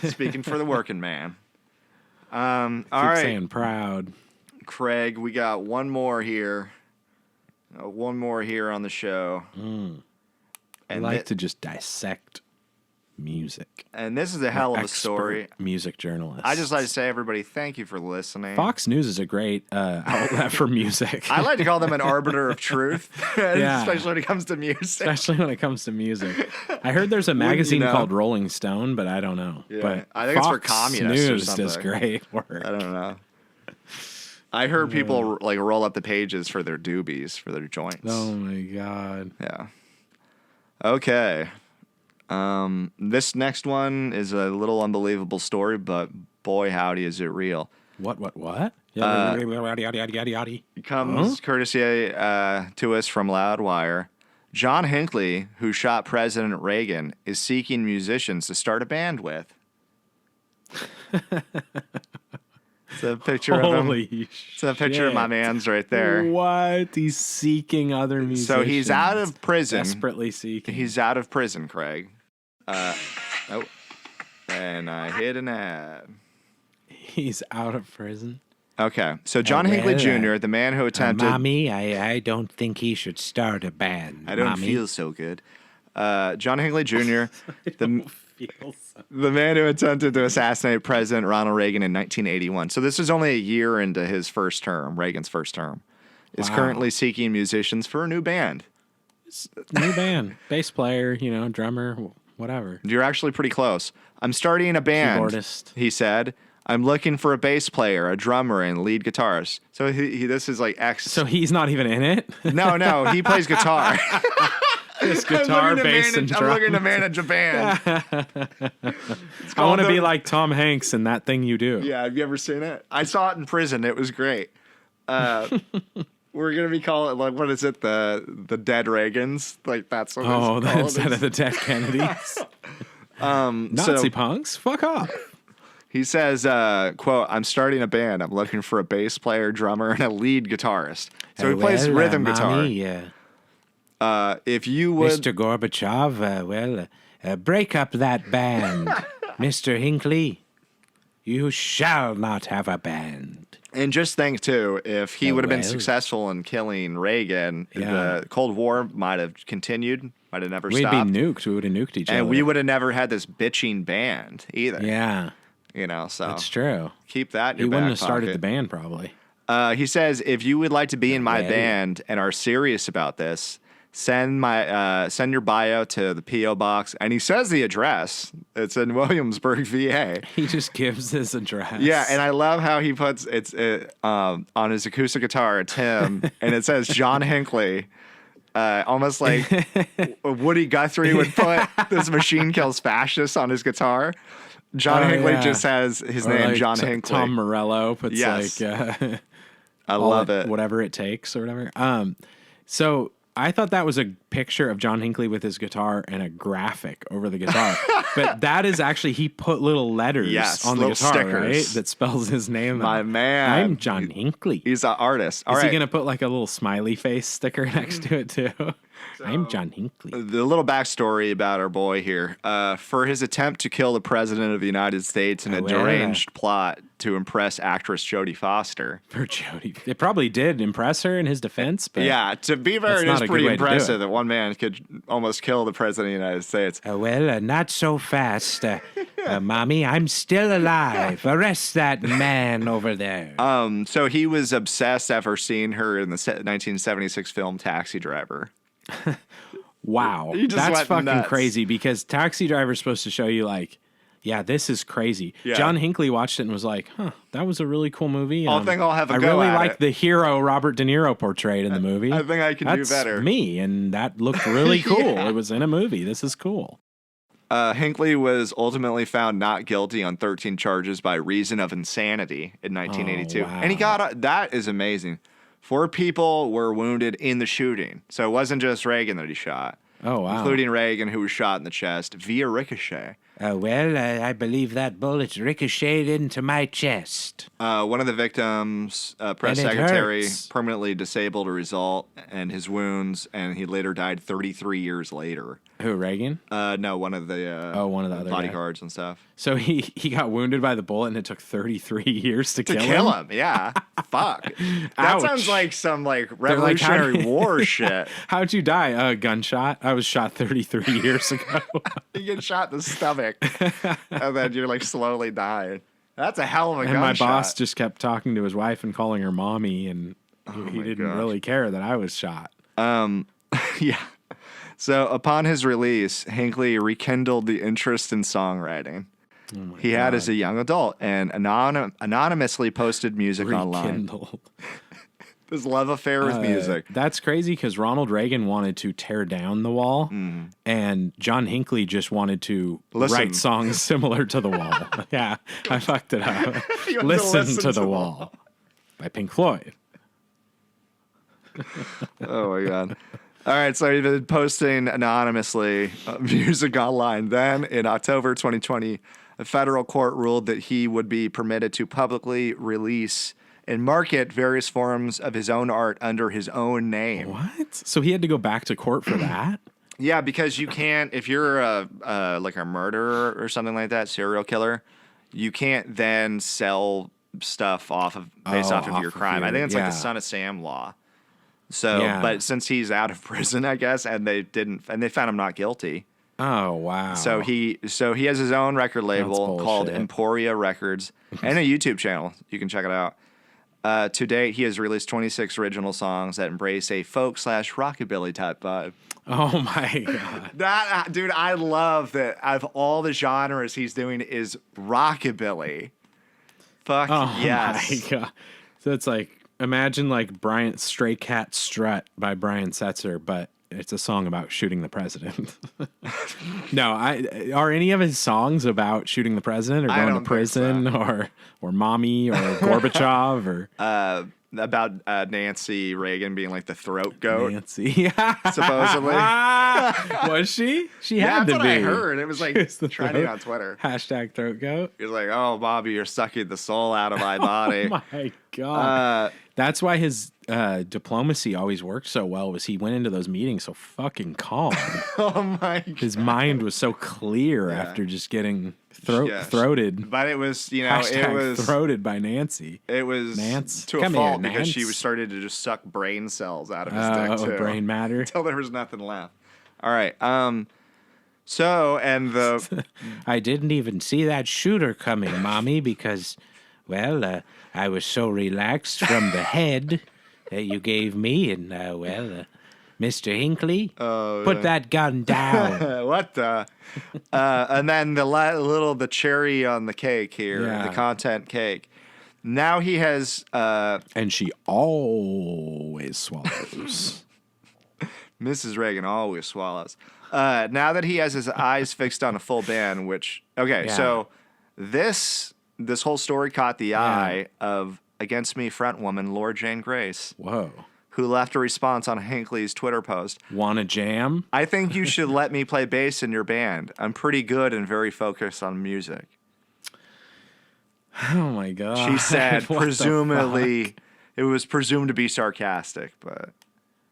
speaking for the working man. All Keep right, saying proud. Craig, we got one more here. One more here on the show. I like to just dissect music. And this is a hell of a Expert story. Music journalist. I just like to say, everybody, thank you for listening. Fox News is a great outlet for music. I like to call them an arbiter of truth, especially when it comes to music. Especially when it comes to music. I heard there's a magazine called Rolling Stone, but I don't know. Yeah. But I think it's for Fox communists or News something. does great work. I don't know. I heard people like roll up the pages for their doobies, for their joints. Oh my god. Yeah. Okay. This next one is a little unbelievable story, but boy, howdy, is it real. What? It comes courtesy to us from Loudwire. John Hinckley, who shot President Reagan, is seeking musicians to start a band with. It's a picture of him. Holy It's a picture of my man's right there. What? He's seeking other musicians. So he's out of prison. Desperately seeking. He's out of prison, Craig. And I hit an ad. He's out of prison. Okay, so John Hinckley Jr., the man who attempted... Mommy, I don't think he should start a band. I don't feel so good. John Hinckley Jr., the man who attempted to assassinate President Ronald Reagan in 1981. So this is only a year into his first term, Reagan's first term. Is currently seeking musicians for a new band. New band. Bass player, drummer, whatever. You're actually pretty close. I'm starting a band, Keyboardist. he said. I'm looking for a bass player, a drummer, and lead guitarist. So this is like X. So he's not even in it? No, he plays guitar. Just guitar, bass, and drum. I'm looking to manage a band. I want to be like Tom Hanks in That Thing You Do. Yeah, have you ever seen it? I saw it in prison. It was great. We're gonna be calling it, like, what is it? The dead Reagans? Like, that's what it's called. Instead of the dead Kennedys. Nazi punks? Fuck off. He says, quote, I'm starting a band. I'm looking for a bass player, drummer, and a lead guitarist. So he plays rhythm guitar. If you would... Mr. Gorbachev, break up that band. Mr. Hinckley, you shall not have a band. And just think, too, if he would have been successful in killing Reagan, the Cold War might have continued, might have never stopped. We'd be nuked. We would have nuked each other. And we would have never had this bitching band either. Yeah. So that's true. Keep that in your He back wouldn't have started pocket. the band, probably. He says, if you would like to be in my band and are serious about this, send your bio to the P.O. Box. And he says the address. It's in Williamsburg, VA. He just gives his address. Yeah, and I love how he puts on his acoustic guitar, it's him, and it says John Hinckley. Almost like Woody Guthrie would put "This Machine Kills Fascists" on his guitar. John Hinckley just has his name, John Hinckley. Tom Morello puts I love it. Whatever it takes or whatever. So I thought that was a picture of John Hinckley with his guitar and a graphic over the guitar. But that is actually, he put little letters on the guitar, stickers. Right? That spells his name. My man. I'm John Hinckley. He's an artist. Is he going to put like a little smiley face sticker next to it too? I'm John Hinckley. The little backstory about our boy here. For his attempt to kill the President of the United States in a deranged plot to impress actress Jodie Foster. For Jodie. It probably did impress her in his defense. But yeah, to be fair, it is pretty impressive that one man could almost kill the President of the United States. Not so fast, Mommy. I'm still alive. Arrest that man over there. So he was obsessed after seeing her in the 1976 film Taxi Driver. Wow. That's fucking crazy, because Taxi Driver is supposed to show you like, yeah, this is crazy. Yeah. John Hinckley watched it and was like, that was a really cool movie. I think I'll have a go at it. I really like the hero Robert De Niro portrayed in the movie. I think I can do better. That's me, and that looked really cool. It was in a movie. This is cool. Hinckley was ultimately found not guilty on 13 charges by reason of insanity in 1982. Wow. And he got, that is amazing. 4 people were wounded in the shooting. So it wasn't just Reagan that he shot. Oh, wow. including Reagan, who was shot in the chest via ricochet. I believe that bullet ricocheted into my chest. One of the victims, press And it secretary, hurts. permanently disabled a result and his wounds, and he later died 33 years later. Who, Reagan? No, one of the one of the other bodyguards and stuff. So he got wounded by the bullet, and it took 33 years to kill him? Yeah. Fuck. That Ouch. sounds like some Revolutionary War shit. How'd you die? A gunshot? I was shot 33 years ago. You get shot in the stomach, and then you're like slowly dying. That's a hell of a And gunshot. my boss just kept talking to his wife and calling her mommy, and he didn't gosh. really care that I was shot. Yeah. So upon his release, Hinckley rekindled the interest in songwriting he had as a young adult and anonymously posted music online. Rekindled. His love affair with music. That's crazy because Ronald Reagan wanted to tear down the wall, and John Hinckley just wanted to Listen. write songs similar to the wall. Yeah, I fucked it up. You wanted to Listen to the wall by Pink Floyd. Oh my God. All right, so he's been posting anonymously music online. Then in October 2020, a federal court ruled that he would be permitted to publicly release and market various forms of his own art under his own name. What? So he had to go back to court for that? Yeah, because you can't, if you're like a murderer or something like that, serial killer, you can't then sell stuff based off of your crime. I think it's like the Son of Sam law. So, but since he's out of prison, I guess, and they found him not guilty. Oh, wow. So he has his own record label called Emporia Records and a YouTube channel. You can check it out. To date, he has released 26 original songs that embrace a folk/rockabilly type vibe. Oh my God. Dude, I love that of all the genres he's doing is rockabilly. Fuck yes. My God. So it's like, imagine like Stray Cat Strut by Brian Setzer, but it's a song about shooting the president. No, are any of his songs about shooting the president or going to prison or mommy or Gorbachev or about Nancy Reagan being like the throat goat. Nancy, supposedly. Was she? She had to that's be. what I heard. It was like trending on Twitter. Hashtag throat goat. He was like, "Oh, Bobby, you're sucking the soul out of my body." Oh my God. That's why his diplomacy always worked so well. Was he went into those meetings so fucking calm. Oh my God. His mind was so clear after just getting throated. But it was, it was throated by Nancy. It was Nance? to a Come fault here, because she Nance. was starting to just suck brain cells out of his dick too. Brain matter. Until there was nothing left. All right. So and the I didn't even see that shooter coming, Mommy, because, well, I was so relaxed from the head that you gave me, and Mr. Hinckley, put that gun down. what the? And then the cherry on the cake here, the content cake. Now he has, and she always swallows. Mrs. Reagan always swallows. Now that he has his eyes fixed on a full ban, so this whole story caught the eye of Against Me frontwoman Laura Jane Grace. Whoa. Who left a response on Hinckleys' Twitter post. Wanna jam? I think you should let me play bass in your band. I'm pretty good and very focused on music. Oh my God. She said, presumably, it was presumed to be sarcastic, but...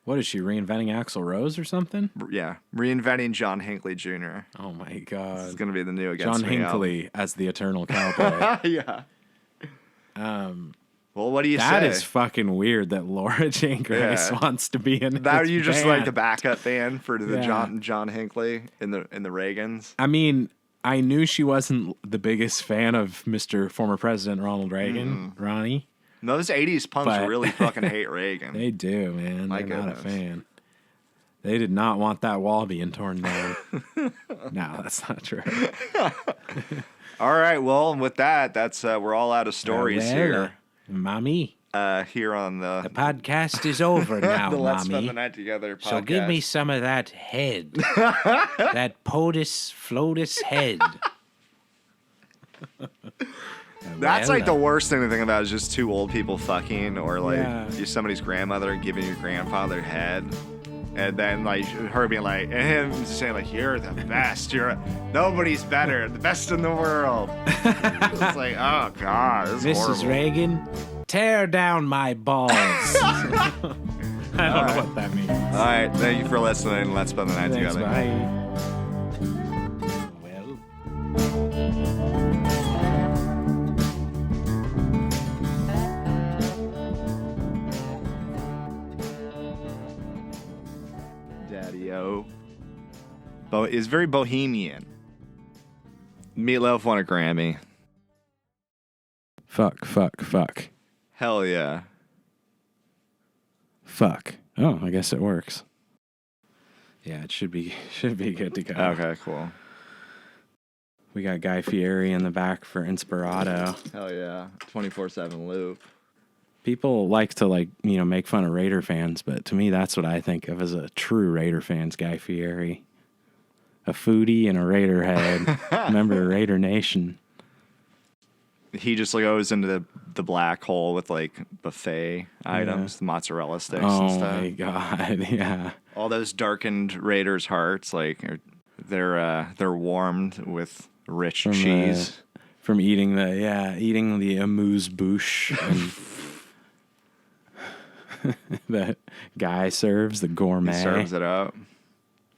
What is she, reinventing Axl Rose or something? Yeah, reinventing John Hinckley Jr. Oh my God. This is going to be the new Against John Me Hinckley as the Eternal Cowboy. Yeah. Well, what do you say? That is fucking weird that Laura Jane Grace wants to be in that. This You just band. like the backup band for the John Hinckley in the Reagans. I mean, I knew she wasn't the biggest fan of Mr. Former President Ronald Reagan, Ronnie. No, those 80s punks really fucking hate Reagan. They do, man. My They're not a goodness. fan. They did not want that wall being torn down. No, that's not true. All right, well, with that, that's we're all out of stories here. Mommy. Here on the podcast is over now, the Let's Mommy. Spend the Night Together podcast. So give me some of that head. That POTUS FLOTUS head. That's like the worst thing to think about is just two old people fucking or like somebody's grandmother giving your grandfather head. And then like her being like, and him saying like, you're the best. Nobody's better. The best in the world. It's like, oh God, this is Mrs. horrible. Reagan, tear down my balls. I don't know what that means. All right, thank you for listening. Let's spend the night Thanks, together. bye. Daddy-o. Is very bohemian. Meatloaf won a Grammy. Fuck. Hell yeah. Fuck. Oh, I guess it works. Yeah, it should be good to go. Okay, cool. We got Guy Fieri in the back for Inspirato. Hell yeah. 24/7 loop. People like to make fun of Raider fans, but to me that's what I think of as a true Raider fan's Guy Fieri. A foodie and a Raider head. Member of Raider Nation. He just like goes into the black hole with like buffet items, the mozzarella sticks and stuff. Oh my God, yeah. All those darkened Raiders' hearts, like they're warmed with rich cheese. From eating the amuse bouche and that Guy serves, the gourmet. He serves it up.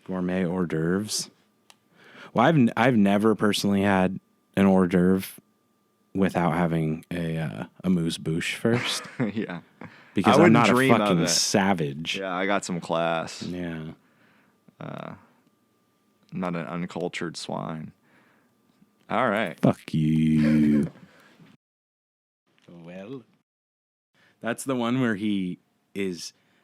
Gourmet hors d'oeuvres. Well, I've never personally had an hors d'oeuvre without having a amuse bouche first. Yeah. Because I I'm not a dream of fucking it. savage. Yeah, I got some class. Yeah. I'm not an uncultured swine. All right. Fuck you. Well, that's the one where he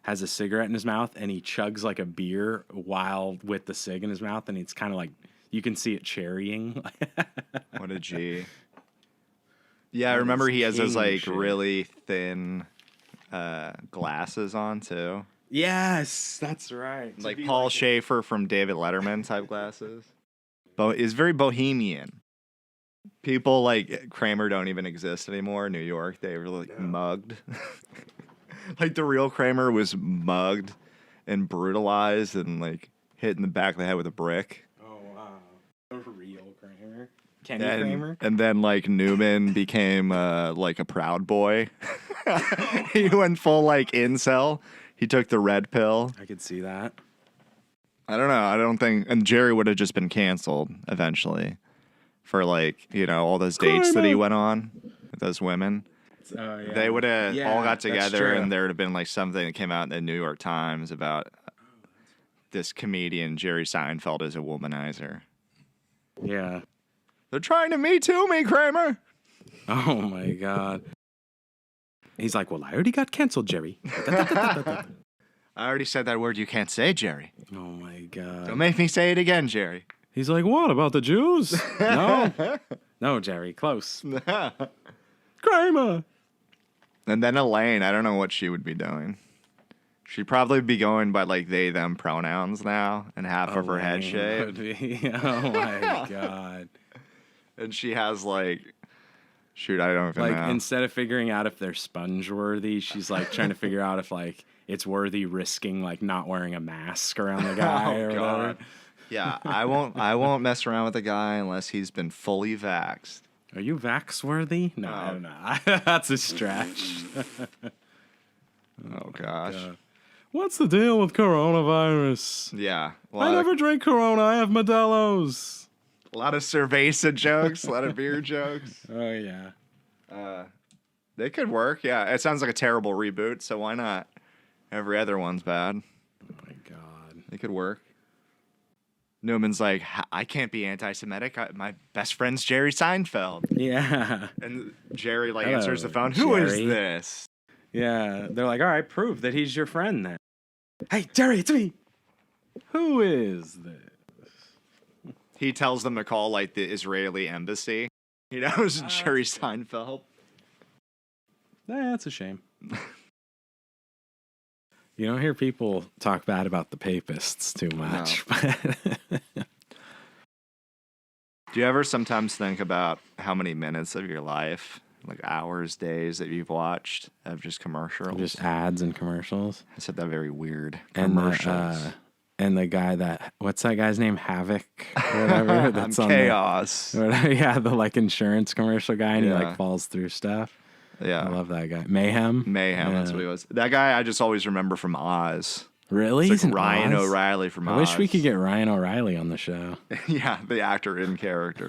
has a cigarette in his mouth and he chugs like a beer while with the cig in his mouth, and it's kind of like you can see it cherrying. What a G. Yeah, I remember he has those like shit. really thin glasses on too. Yes, that's right. Like Paul Schaefer from David Letterman type glasses. Is very bohemian. People like Kramer don't even exist anymore in New York. They were like mugged. Like the real Kramer was mugged and brutalized and like hit in the back of the head with a brick. Oh wow, a real Kramer, Kenny Kramer. And then like Newman became like a Proud Boy. He went full like incel. He took the red pill. I could see that. I don't know. I don't think. And Jerry would have just been canceled eventually for like, all those dates that he went on with those women. Oh, yeah. They would have all got that's together true. and there would have been like something that came out in the New York Times about this comedian, Jerry Seinfeld, as a womanizer. Yeah. They're trying to Me Too me, Kramer. Oh my God. He's like, well, I already got canceled, Jerry. I already said that word you can't say, Jerry. Oh my God. Don't make me say it again, Jerry. He's like, what about the Jews? No. No, Jerry, close. Kramer. And then Elaine, I don't know what she would be doing. She'd probably be going by like they, them pronouns now and half of her head shaved. Oh my God. And she has like, shoot, I don't even know. Like instead of figuring out if they're sponge worthy, she's like trying to figure out if like it's worthy risking like not wearing a mask around the guy or whatever. Yeah, I won't mess around with a guy unless he's been fully vaxxed. Are you vax worthy? No, I don't know. That's a stretch. Oh gosh. What's the deal with coronavirus? Yeah. I never drink Corona. I have Modelo's. A lot of cerveza jokes, a lot of beer jokes. Oh yeah. They could work. Yeah, it sounds like a terrible reboot, so why not? Every other one's bad. Oh my God. They could work. Newman's like, I can't be anti-Semitic. My best friend's Jerry Seinfeld. Yeah. And Jerry like Hello, answers the phone. Who is Jerry. this? Yeah. They're like, all right, prove that he's your friend then. Hey, Jerry, it's me. Who is this? He tells them to call like the Israeli embassy. He knows Jerry Seinfeld. That's a shame. You don't hear people talk bad about the papists too much. Do you ever sometimes think about how many minutes of your life like hours, days that you've watched of just commercials? Just ads and commercials. I said that very weird. And Commercials. and the guy that, what's that guy's name? Havoc or whatever. That's on Chaos. Yeah, the like insurance commercial guy, and he Yeah. like falls through stuff. Yeah. I love that guy. Mayhem. Mayhem, that's what he was. That guy I just always remember from Oz. Really? It's He's like in Ryan Oz? O'Reilly from I Oz. wish we could get Ryan O'Reilly on the show. Yeah, the actor in character.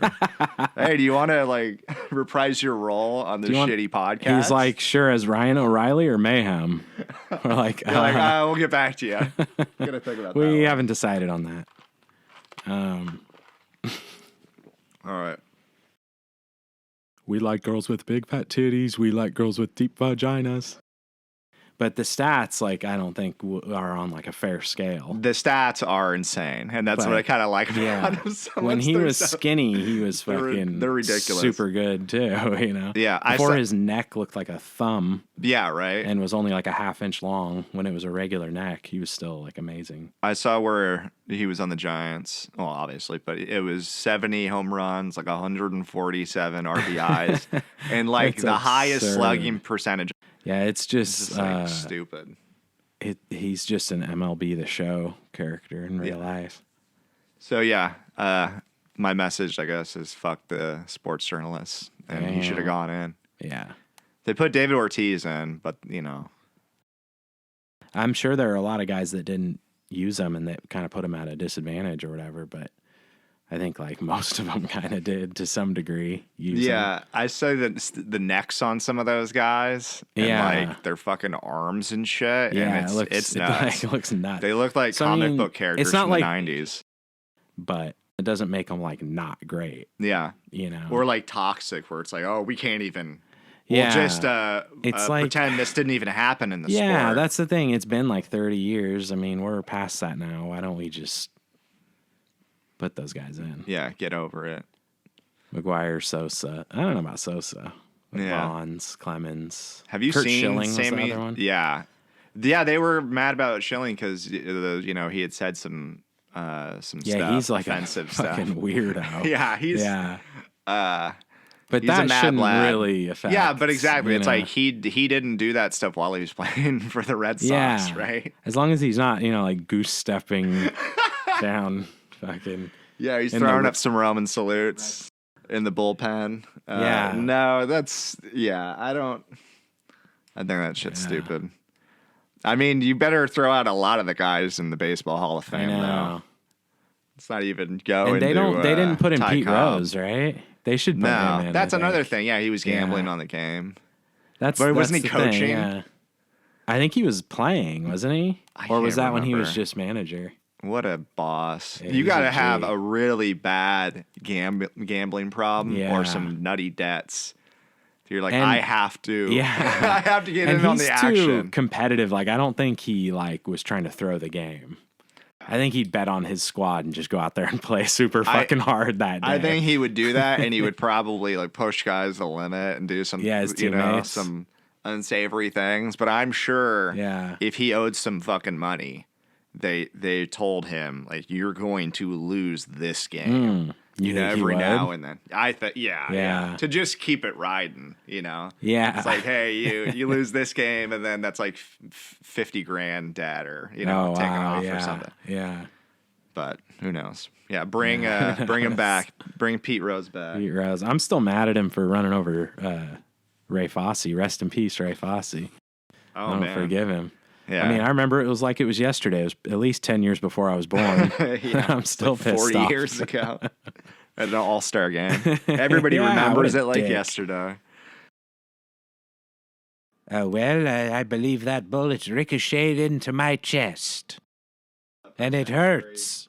Hey, do you want to like reprise your role on this shitty podcast? He's like, sure, as Ryan O'Reilly or Mayhem? We're like, You're like, we'll get back to you. Gotta think about that. we one. haven't decided on that. All right. We like girls with big fat titties. We like girls with deep vaginas. But the stats, like, I don't think are on like a fair scale. The stats are insane, and that's But, what I kind of like about Yeah. him so When much. he They're was so- skinny, he was They're fucking ridiculous. super good too, you know? Yeah, I Before saw- his neck looked like a thumb Yeah, right. and was only like a half-inch long. When it was a regular neck, he was still like amazing. I saw where he was on the Giants. Well, obviously, but it was 70 home runs, like 147 RBIs, and like That's the highest absurd. slugging percentage. Yeah, it's It's just, just like stupid. he's just an MLB The Show character in real life. So yeah, my message, I guess, is fuck the sports journalists, and he should have gone in. Yeah. They put David Ortiz in, but you know, I'm sure there are a lot of guys that didn't use them and that kind of put them at a disadvantage or whatever, but I think like most of them kind of did to some degree. Use them. I say that the necks on some of those guys, and like their fucking arms and shit. Yeah, and it's nuts. It looks nuts. They look like So, I comic mean, book characters it's not from like- the 90s. But it doesn't make them like not great, Yeah. you know? Or like toxic, where it's like, oh, we can't even. Yeah. We'll just It's like- pretend this didn't even happen in the yeah, sport. that's the thing. It's been like 30 years. I mean, we're past that now. Why don't we just put those guys in? Yeah, get over it. McGuire, Sosa. I don't know about Sosa. Yeah. Bonds, Clemens. Have you Kurt seen Schilling Sammy? was the other one? Yeah. Yeah, they were mad about Schilling because you know he had said some Yeah, stuff, he's like offensive a stuff. fucking weirdo. Yeah, he's Yeah. But he's a that mad shouldn't lad. really affect. Yeah, but exactly. you It's know. like he didn't do that stuff while he was playing for the Red Sox, Yeah. right? As long as he's not, like goose stepping down fucking. Yeah, he's In throwing the- up some Roman salutes in the bullpen. Yeah. No, I think that shit's stupid. I mean, you better throw out a lot of the guys in the Baseball Hall of I Fame, know. though. It's not even going And they didn't put in Ty Pete Cobb. Rose, right? They should put him No, in. that's I another think. thing. Yeah, he was gambling Yeah. on the game. But wasn't he coaching? Yeah. I think he was playing, wasn't he? I Or was can't that when he was remember. just manager? What a boss. Yeah, You he's got to a have G. a really bad gambling problem Yeah. or some nutty dets. You're like, And- I have to. Yeah. I have to get And in on he's the too action. competitive. Like, I don't think he was trying to throw the game. I think he'd bet on his squad and just go out there and play super fucking hard that day. I think he would do that, and he would probably like push guys to the limit and do some, Yeah, his teammates. some unsavory things. But I'm sure, Yeah. if he owed some fucking money, they told him like, you're going to lose this game. You think he every would? now and then. I thought, yeah, Yeah. to just keep it riding, Yeah. It's like, hey, you lose this game, and then that's like 50 grand dead, or taken off yeah. or something. Yeah. But who knows? Yeah, bring him back. Bring Pete Rose back. Pete Rose. I'm still mad at him for running over Ray Fosse. Rest in peace, Ray Fosse. Oh I don't man, forgive him. Yeah. I mean, I remember it was like it was yesterday. It was at least 10 years before I was born. Yeah. I'm still Like pissed 40 off. years ago at an All-Star game. Everybody Yeah, remembers what it a like dick. yesterday. I believe that bullet ricocheted into my chest. And it hurts.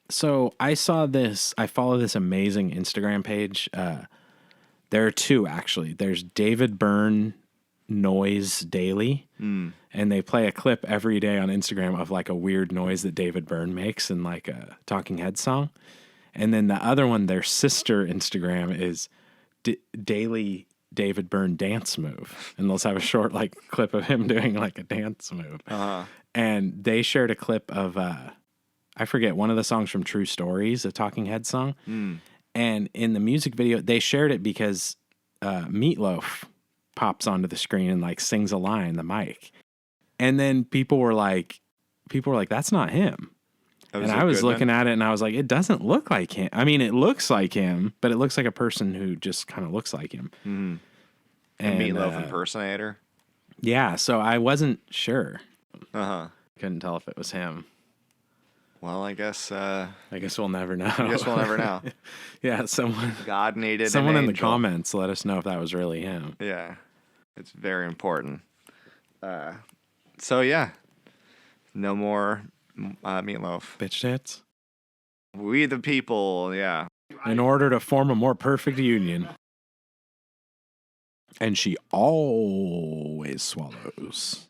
So I saw this. I follow this amazing Instagram page. There are two, actually. There's David Byrne Noise Daily. And they play a clip every day on Instagram of like a weird noise that David Byrne makes in like a Talking Heads song. And then the other one, their sister Instagram is Daily David Byrne Dance Move. And they'll have a short like clip of him doing like a dance move. And they shared a clip of, I forget, one of the songs from True Stories, a Talking Heads song. And in the music video, they shared it because Meatloaf pops onto the screen and like sings a line, the mic. And then people were like, that's not him. And I was looking at it and I was like, it doesn't look like him. I mean, it looks like him, but it looks like a person who just kind of looks like him. Mm-hmm. And Meatloaf impersonator? Yeah, so I wasn't sure. Uh-huh. Couldn't tell if it was him. Well, I guess we'll never know. I guess we'll never know. Yeah, God needed someone an in angel. the comments let us know if that was really him. Yeah. It's very important. So yeah. No more Meatloaf. Bitch tits. We the people, yeah. In order to form a more perfect union. And she always swallows.